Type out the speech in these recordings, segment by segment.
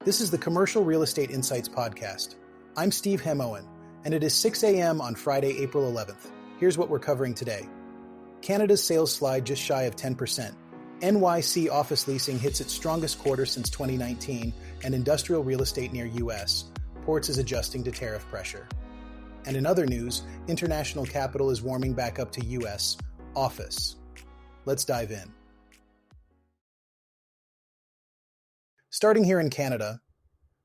This is the Commercial Real Estate Insights Podcast. I'm Steve Hamoen, and it is 6 a.m. on Friday, April 11th. Here's what we're covering today. Canada's sales slide just shy of 10%. NYC office leasing hits its strongest quarter since 2019, and industrial real estate near U.S. ports is adjusting to tariff pressure. And in other news, international capital is warming back up to U.S. office. Let's dive in. Starting here in Canada,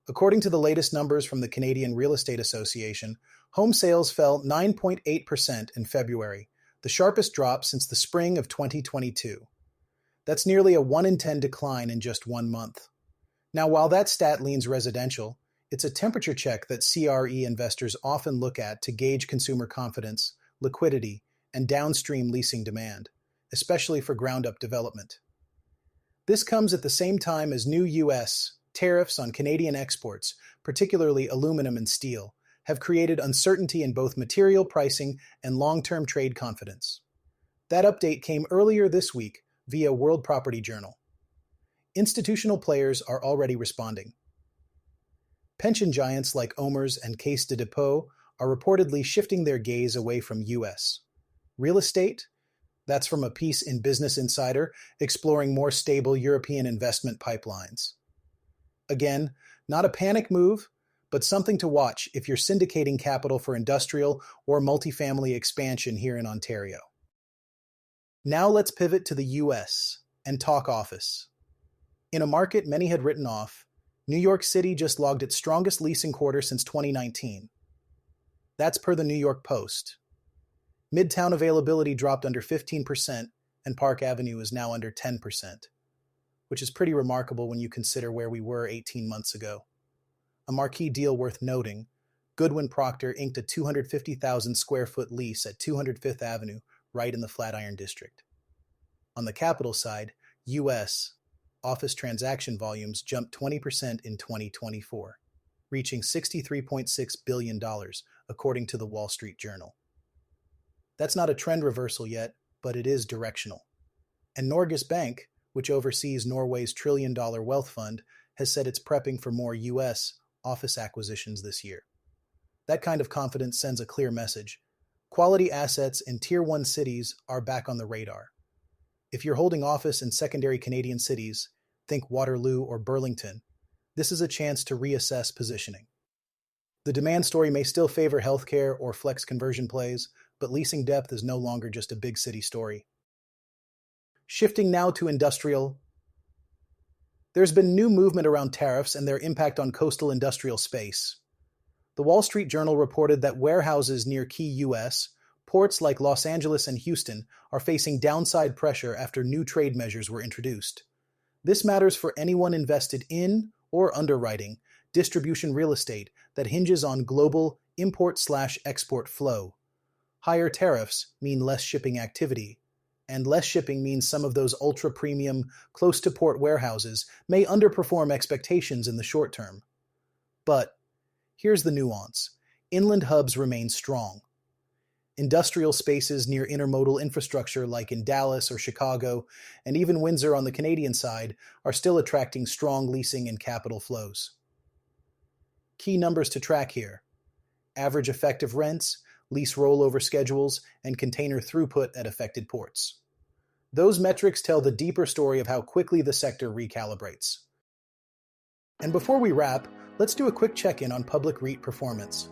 according to the latest numbers from the Canadian Real Estate Association, home sales fell 9.8% in February, the sharpest drop since the spring of 2022. That's nearly a 1 in 10 decline in just 1 month. Now, while that stat leans residential, it's a temperature check that CRE investors often look at to gauge consumer confidence, liquidity, and downstream leasing demand, especially for ground-up development. This comes at the same time as new U.S. tariffs on Canadian exports, particularly aluminum and steel, have created uncertainty in both material pricing and long-term trade confidence. That update came earlier this week via World Property Journal. Institutional players are already responding. Pension giants like OMERS and Caisse de dépôt are reportedly shifting their gaze away from U.S. real estate. That's from a piece in Business Insider exploring more stable European investment pipelines. Again, not a panic move, but something to watch if you're syndicating capital for industrial or multifamily expansion here in Ontario. Now let's pivot to the U.S. and talk office. In a market many had written off, New York City just logged its strongest leasing quarter since 2019. That's per the New York Post. Midtown availability dropped under 15%, and Park Avenue is now under 10%, which is pretty remarkable when you consider where we were 18 months ago. A marquee deal worth noting, Goodwin Procter inked a 250,000 square foot lease at 200 Fifth Avenue, right in the Flatiron District. On the capital side, U.S. office transaction volumes jumped 20% in 2024, reaching $63.6 billion, according to the Wall Street Journal. That's not a trend reversal yet, but it is directional. And Norges Bank, which oversees Norway's trillion-dollar wealth fund, has said it's prepping for more U.S. office acquisitions this year. That kind of confidence sends a clear message. Quality assets in Tier 1 cities are back on the radar. If you're holding office in secondary Canadian cities, think Waterloo or Burlington, this is a chance to reassess positioning. The demand story may still favor healthcare or flex conversion plays, but leasing depth is no longer just a big city story. Shifting now to industrial. There's been new movement around tariffs and their impact on coastal industrial space. The Wall Street Journal reported that warehouses near key U.S. ports like Los Angeles and Houston are facing downside pressure after new trade measures were introduced. This matters for anyone invested in or underwriting distribution real estate that hinges on global import/export flow. Higher tariffs mean less shipping activity, and less shipping means some of those ultra-premium, close-to-port warehouses may underperform expectations in the short term. But here's the nuance. Inland hubs remain strong. Industrial spaces near intermodal infrastructure like in Dallas or Chicago, and even Windsor on the Canadian side, are still attracting strong leasing and capital flows. Key numbers to track here. Average effective rents, lease rollover schedules, and container throughput at affected ports. Those metrics tell the deeper story of how quickly the sector recalibrates. And before we wrap, let's do a quick check-in on public REIT performance.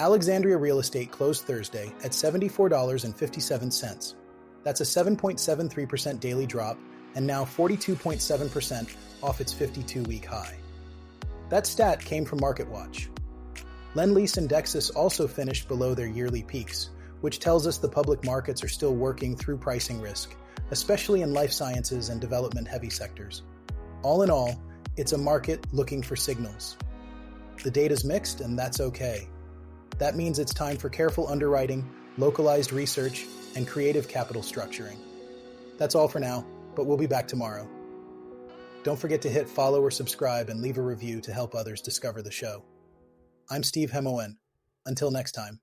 Alexandria Real Estate closed Thursday at $74.57. That's a 7.73% daily drop and now 42.7% off its 52-week high. That stat came from MarketWatch. Lendlease and Dexus also finished below their yearly peaks, which tells us the public markets are still working through pricing risk, especially in life sciences and development-heavy sectors. All in all, it's a market looking for signals. The data's mixed, and that's okay. That means it's time for careful underwriting, localized research, and creative capital structuring. That's all for now, but we'll be back tomorrow. Don't forget to hit follow or subscribe and leave a review to help others discover the show. I'm Steve Hamoen. Until next time.